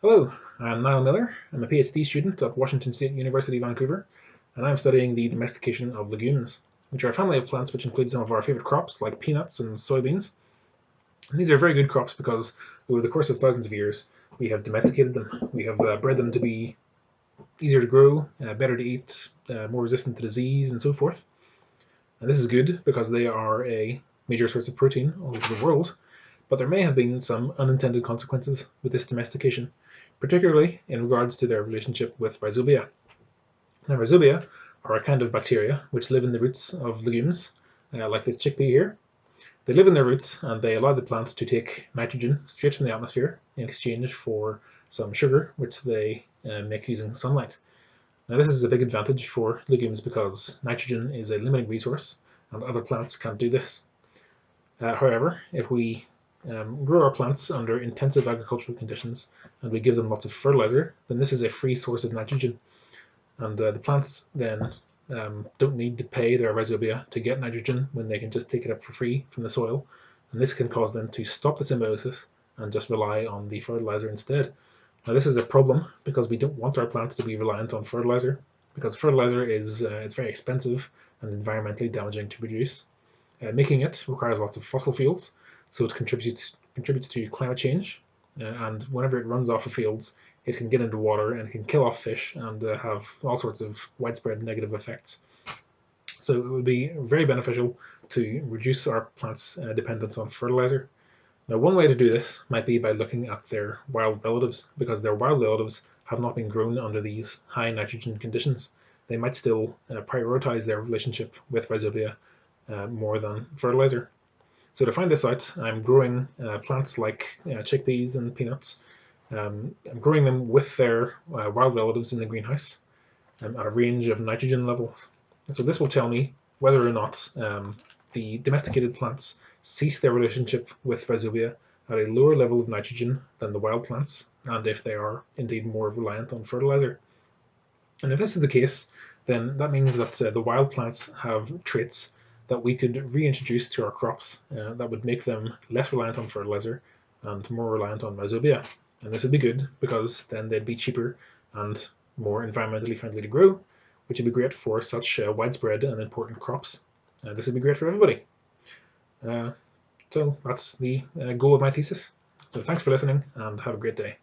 Hello, I'm Niall Miller. I'm a PhD student at Washington State University, Vancouver, and I'm studying the domestication of legumes, which are a family of plants which include some of our favorite crops like peanuts and soybeans. And these are very good crops because over the course of thousands of years, we have domesticated them. We have bred them to be easier to grow, better to eat, more resistant to disease, and so forth. And this is good because they are a major source of protein all over the world, but there may have been some unintended consequences with this domestication, particularly in regards to their relationship with rhizobia. Now, rhizobia are a kind of bacteria which live in the roots of legumes, like this chickpea here. They live in their roots and they allow the plants to take nitrogen straight from the atmosphere in exchange for some sugar, which they make using sunlight. Now, this is a big advantage for legumes because nitrogen is a limited resource and other plants can't do this. However, if we grow our plants under intensive agricultural conditions and we give them lots of fertilizer, then this is a free source of nitrogen. And the plants then don't need to pay their rhizobia to get nitrogen when they can just take it up for free from the soil. And this can cause them to stop the symbiosis and just rely on the fertilizer instead. Now, this is a problem because we don't want our plants to be reliant on fertilizer, because fertilizer is it's very expensive and environmentally damaging to produce. Making it requires lots of fossil fuels, so it contributes to climate change. And whenever it runs off of fields, it can get into water and it can kill off fish and have all sorts of widespread negative effects. So it would be very beneficial to reduce our plants' dependence on fertilizer. Now, one way to do this might be by looking at their wild relatives, because their wild relatives have not been grown under these high nitrogen conditions. They might still prioritize their relationship with rhizobia more than fertilizer. So to find this out, I'm growing plants like chickpeas and peanuts. I'm growing them with their wild relatives in the greenhouse at a range of nitrogen levels. And so this will tell me whether or not the domesticated plants cease their relationship with rhizobia at a lower level of nitrogen than the wild plants, and if they are indeed more reliant on fertilizer. And if this is the case, then that means that the wild plants have traits that we could reintroduce to our crops that would make them less reliant on fertilizer and more reliant on rhizobia. And this would be good because then they'd be cheaper and more environmentally friendly to grow, which would be great for such widespread and important crops. This would be great for everybody. So that's the goal of my thesis. So thanks for listening and have a great day.